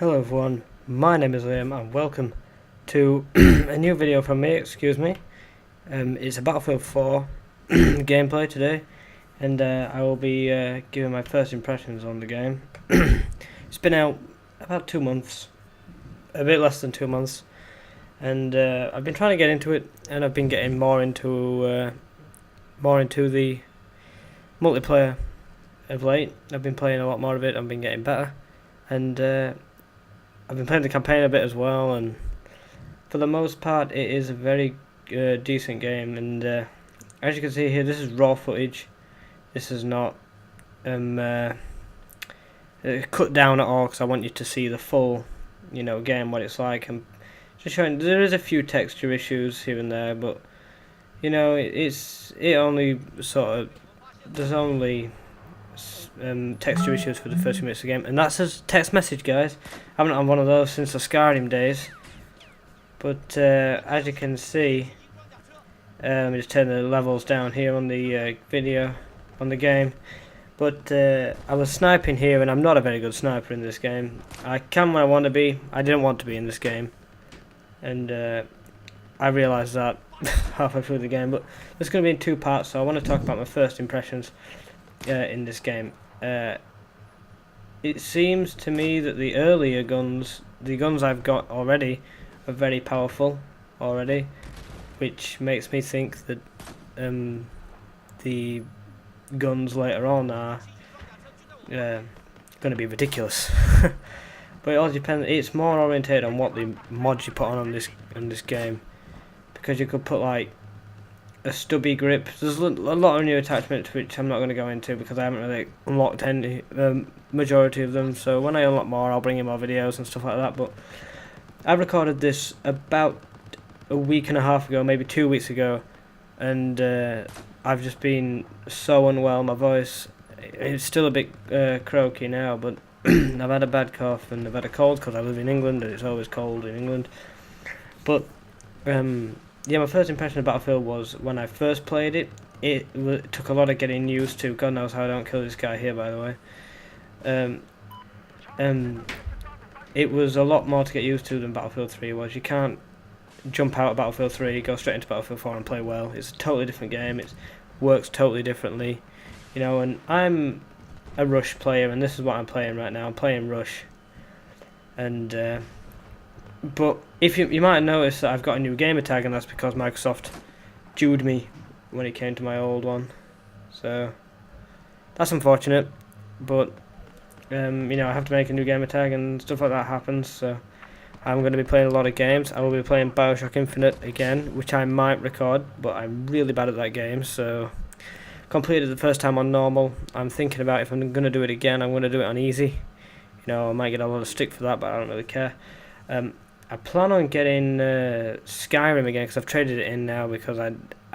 Hello everyone, my name is Liam and welcome to a new video from me, excuse me. It's a Battlefield 4 gameplay today, and I will be giving my first impressions on the game. It's been out about 2 months, a bit less than 2 months, and I've been trying to get into it, and I've been getting more into the multiplayer of late. I've been playing a lot more of it, I've been getting better, and I've been playing the campaign a bit as well, and for the most part it is a very decent game, and as you can see here, this is raw footage. This is not cut down at all, because I want you to see the full game, what it's like. I'm just showing there is a few texture issues here and there, but it only sort of, there's only texture issues for the first few minutes of the game, and that's a text message, guys. I haven't had one of those since the Skyrim days, but as you can see, just turn the levels down here on the video on the game, but I was sniping here, and I'm not a very good sniper in this game. I can when I want to be. I didn't want to be in this game, and I realised that halfway through the game, but it's going to be in two parts, so I want to talk about my first impressions in this game. It seems to me that the earlier guns, the guns I've got already, are very powerful already, which makes me think that the guns later on are going to be ridiculous. But it all depends. It's more orientated on what the mods you put on this game, because you could put like a stubby grip. There's a lot of new attachments which I'm not going to go into because I haven't really unlocked any majority of them, so when I unlock more I'll bring in more videos and stuff like that. But I recorded this about a week and a half ago, maybe 2 weeks ago, and I've just been so unwell. My voice, it's still a bit croaky now, but I've had a bad cough and I've had a cold because I live in England and it's always cold in England. But yeah, my first impression of Battlefield was when I first played it. It took a lot of getting used to. God knows how I don't kill this guy here, by the way. It was a lot more to get used to than Battlefield 3 was. You can't jump out of Battlefield 3, go straight into Battlefield 4 and play well. It's a totally different game. It works totally differently, and I'm a Rush player, and this is what I'm playing right now. I'm playing Rush, and but if you might have noticed that I've got a new gamer tag, and that's because Microsoft dewed me when it came to my old one. So that's unfortunate, but I have to make a new gamer tag and stuff like that happens. So I'm going to be playing a lot of games. I will be playing BioShock Infinite again, which I might record, but I'm really bad at that game. So completed the first time on normal. I'm thinking about if I'm going to do it again, I'm going to do it on easy. I might get a lot of stick for that, but I don't really care. I plan on getting Skyrim again, because I've traded it in now, because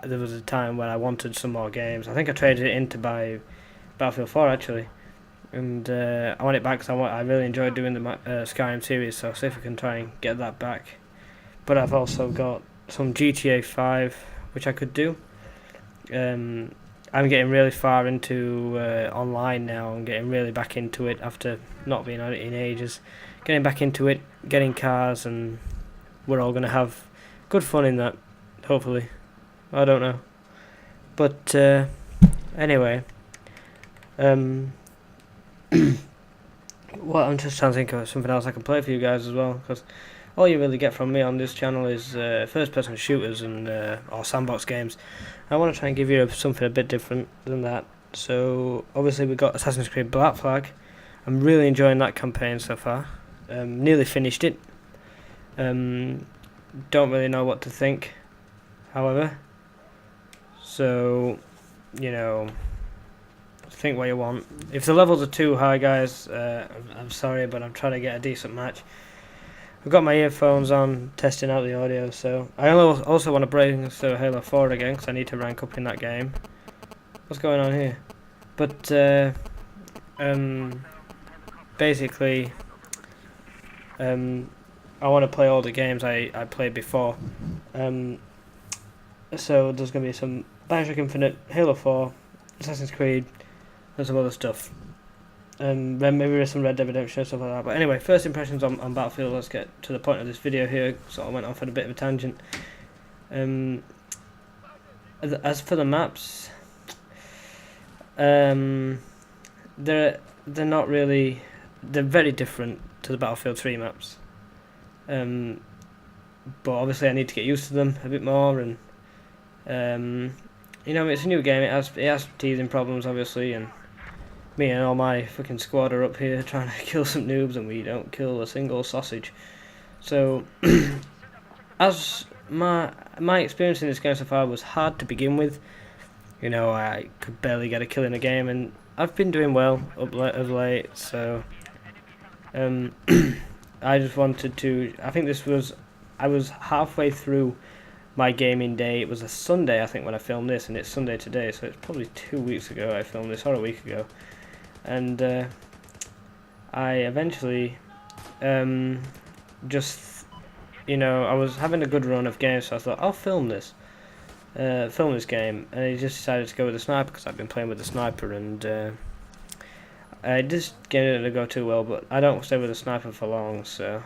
there was a time when I wanted some more games. I think I traded it in to buy Battlefield 4 actually, and I want it back because I really enjoyed doing the Skyrim series, so I'll see if I can try and get that back. But I've also got some GTA 5 which I could do. I'm getting really far into online now. I'm getting really back into it after not being on it in ages. Getting back into it, getting cars, and we're all going to have good fun in that, hopefully. I don't know. But anyway, well, I'm just trying to think of something else I can play for you guys as well, because all you really get from me on this channel is first-person shooters and or sandbox games. I want to try and give you something a bit different than that. So obviously we've got Assassin's Creed Black Flag. I'm really enjoying that campaign so far. Nearly finished it. Don't really know what to think, however. So, think what you want. If the levels are too high, guys, I'm sorry, but I'm trying to get a decent match. I've got my earphones on, testing out the audio, so I also want to bring Halo 4 again, because I need to rank up in that game. What's going on here? But, basically, I want to play all the games I played before. So there's going to be some BioShock Infinite, Halo 4, Assassin's Creed, and some other stuff. Then maybe there's some Red Dead Redemption and stuff like that. But anyway, first impressions on Battlefield. Let's get to the point of this video here. So I went off on a bit of a tangent. As for the maps, they're not really. They're very different to the Battlefield 3 maps. But obviously I need to get used to them a bit more, and you know, it's a new game. It has teething problems, obviously, and me and all my fucking squad are up here trying to kill some noobs, and we don't kill a single sausage. So, as my experience in this game so far was hard to begin with. You know, I could barely get a kill in a game, and I've been doing well of late. So, I just wanted to. I think I was halfway through my gaming day. It was a Sunday, I think, when I filmed this, and it's Sunday today, so it's probably 2 weeks ago I filmed this, or a week ago. And I eventually just, you know, I was having a good run of games, so I thought I'll film this game, and I just decided to go with the sniper because I've been playing with the sniper, and this game didn't go too well, but I don't stay with the sniper for long, so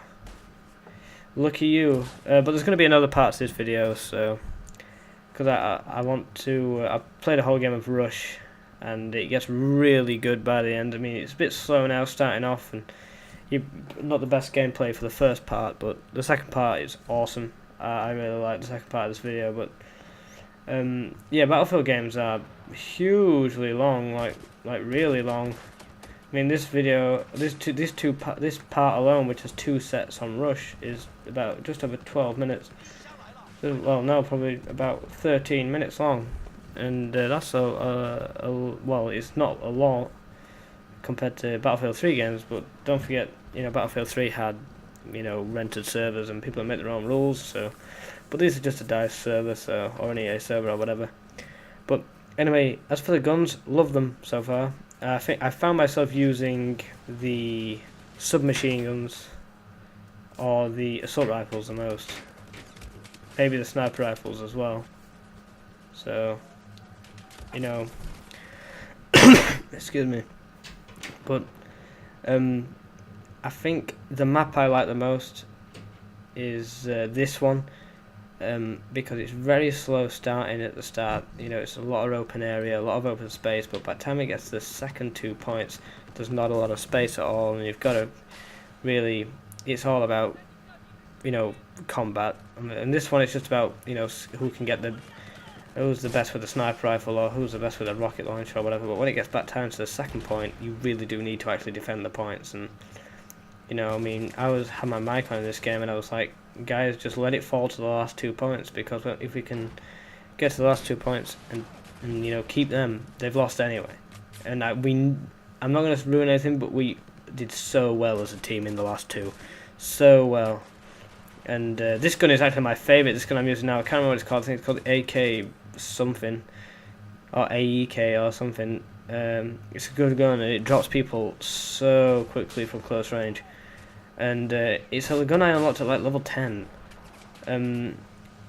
lucky you. But there's going to be another part to this video, so because I want to. I played a whole game of Rush, and it gets really good by the end. I mean, it's a bit slow now starting off, and not the best gameplay for the first part, but the second part is awesome. I really like the second part of this video, but yeah, Battlefield games are hugely long, like really long. I mean, this part alone, which has 2 sets on Rush, is about just over 12 minutes. Well, no, probably about 13 minutes long, and that's well, it's not a lot compared to Battlefield 3 games, but don't forget, you know, Battlefield 3 had, you know, rented servers and people make their own rules, so, but these are just a DICE server, so, or an EA server or whatever. But anyway, as for the guns, love them so far. I think I found myself using the submachine guns or the assault rifles the most. Maybe the sniper rifles as well. So, you know, excuse me. But I think the map I like the most is this one. Because it's very slow starting at the start. You know, it's a lot of open area, a lot of open space, but by the time it gets to the second 2 points, there's not a lot of space at all, and you've got to really, it's all about, you know, combat. And this one is just about, you know, who's the best with the sniper rifle, or who's the best with a rocket launcher or whatever. But when it gets back down to the second point, you really do need to actually defend the points. And, you know, I mean, I had my mic on in this game, and I was like, guys, just let it fall to the last 2 points, because if we can get to the last 2 points and you know, keep them, they've lost anyway. And I'm not going to ruin anything, but we did so well as a team in the last 2, so well. And this gun is actually my favourite. This gun I'm using now, I can't remember what it's called. I think it's called AK something, or AEK or something. It's a good gun, and it drops people so quickly from close range. And it's a gun I unlocked at like level 10. But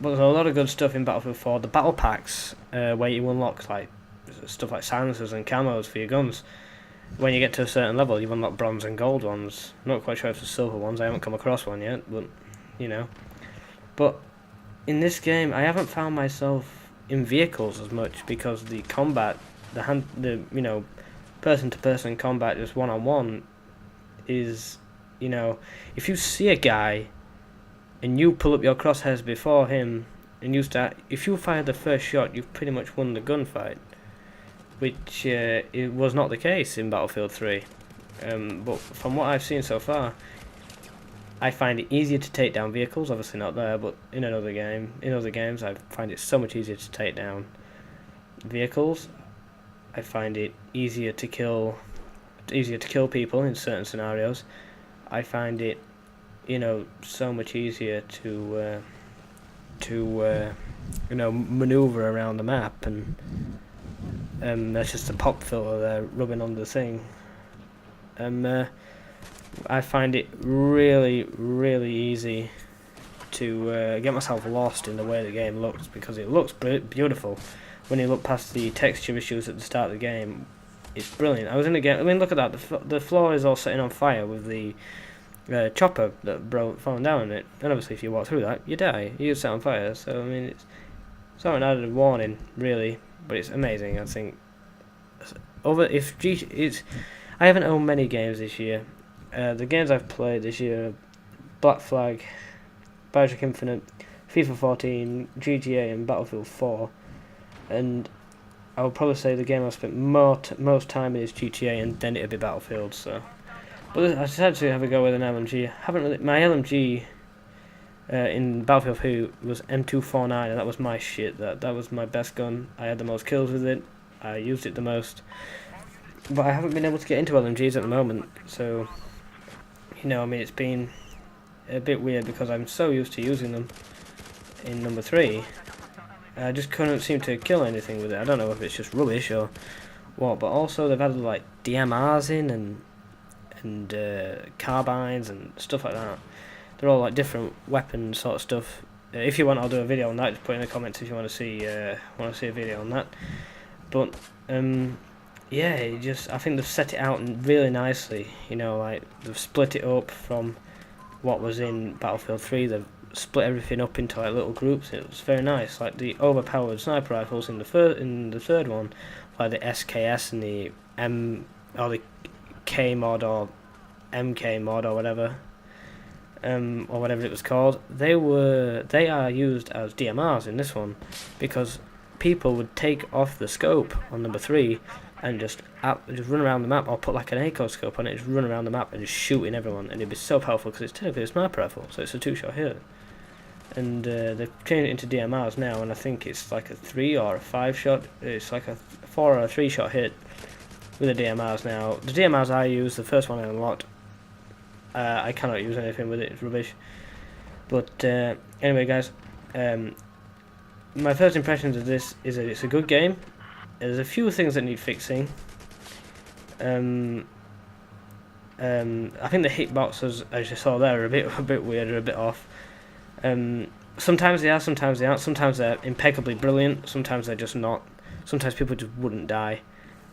there's a lot of good stuff in Battlefield 4. The battle packs, where you unlock like stuff like silencers and camos for your guns. When you get to a certain level, you unlock bronze and gold ones. I'm not quite sure if the silver ones. I haven't come across one yet, but you know. But in this game, I haven't found myself in vehicles as much, because the combat, the you know, person-to-person combat, just one-on-one, is, you know, if you see a guy and you pull up your crosshairs before him and if you fire the first shot, you've pretty much won the gunfight, which it was not the case in Battlefield 3. But from what I've seen so far, I find it easier to take down vehicles. Obviously not there, but in other games, I find it so much easier to take down vehicles. I find it easier to kill people in certain scenarios. I find it, you know, so much easier to you know, maneuver around the map, and that's just a pop filter there rubbing on the thing. I find it really, really easy to get myself lost in the way the game looks, because it looks beautiful when you look past the texture issues at the start of the game. It's brilliant. I was in the game. I mean, look at that. The floor is all setting on fire with the chopper that falling down on it. And obviously, if you walk through that, you die. You get set on fire. So I mean, it's not an added warning, really, but it's amazing. I think. I haven't owned many games this year. The games I've played this year are Black Flag, Bioshock Infinite, FIFA 14, GTA, and Battlefield 4. And I would probably say the game I've spent most time in is GTA, and then it'll be Battlefield. So, but I decided to have a go with an LMG. My LMG in Battlefield 2 was M249, and that was my shit. That was my best gun. I had the most kills with it. I used it the most. But I haven't been able to get into LMGs at the moment. So, I mean, it's been a bit weird because I'm so used to using them in number 3. I just couldn't seem to kill anything with it. I don't know if it's just rubbish or what, but also they've added like DMRs in and carbines and stuff like that. They're all like different weapon sort of stuff. If you want, I'll do a video on that. Just put in the comments if you want to see a video on that. But yeah, I think they've set it out really nicely. Like they've split it up from what was in Battlefield 3. They've split everything up into like little groups. It was very nice. Like the overpowered sniper rifles in the third one, like the SKS and the the K mod or MK mod or whatever it was called. They are used as DMRs in this one because people would take off the scope on number 3 and just run around the map, or put like an ACO scope on it, just run around the map and just shooting everyone, and it'd be so powerful because it's technically a sniper rifle, so it's a 2-shot hit. And they've changed it into DMRs now, and I think it's like a 3 or a 5-shot. It's like a 4 or a 3-shot hit with the DMRs now. The DMRs I use, the first one I unlocked, I cannot use anything with it. It's rubbish. But anyway, guys, my first impressions of this is that it's a good game. There's a few things that need fixing. I think the hitboxes, as you saw there, are a bit weird, or a bit off. Sometimes they are, sometimes they aren't. Sometimes they're impeccably brilliant. Sometimes they're just not. Sometimes people just wouldn't die.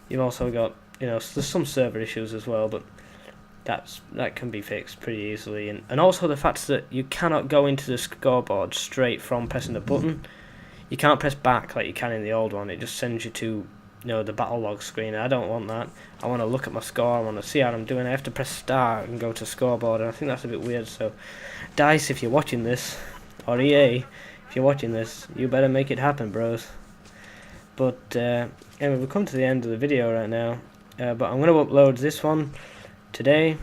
You've also got, there's some server issues as well, but that can be fixed pretty easily. And also the fact that you cannot go into the scoreboard straight from pressing the button. You can't press back like you can in the old one. It just sends you to, the battle log screen. I don't want that. I want to look at my score. I want to see how I'm doing. I have to press start and go to scoreboard, and I think that's a bit weird. So, DICE, if you're watching this, or EA, if you're watching this, you better make it happen, bros. But anyway, we've come to the end of the video right now. But I'm going to upload this one today,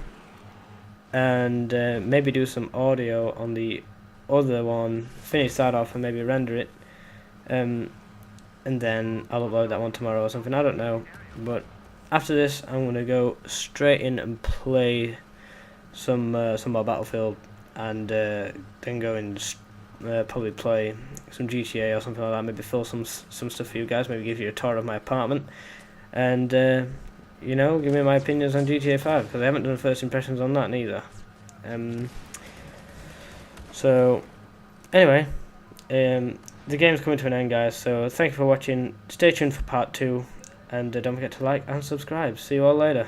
and maybe do some audio on the other one, finish that off and maybe render it, and then I'll upload that one tomorrow or something, I don't know. But after this I'm going to go straight in and play some more Battlefield, and then go and probably play some GTA or something like that, maybe film some stuff for you guys, maybe give you a tour of my apartment, and give me my opinions on GTA 5, because I haven't done first impressions on that neither. So anyway, the game's coming to an end, guys, so thank you for watching. Stay tuned for part 2, and don't forget to like and subscribe. See you all later.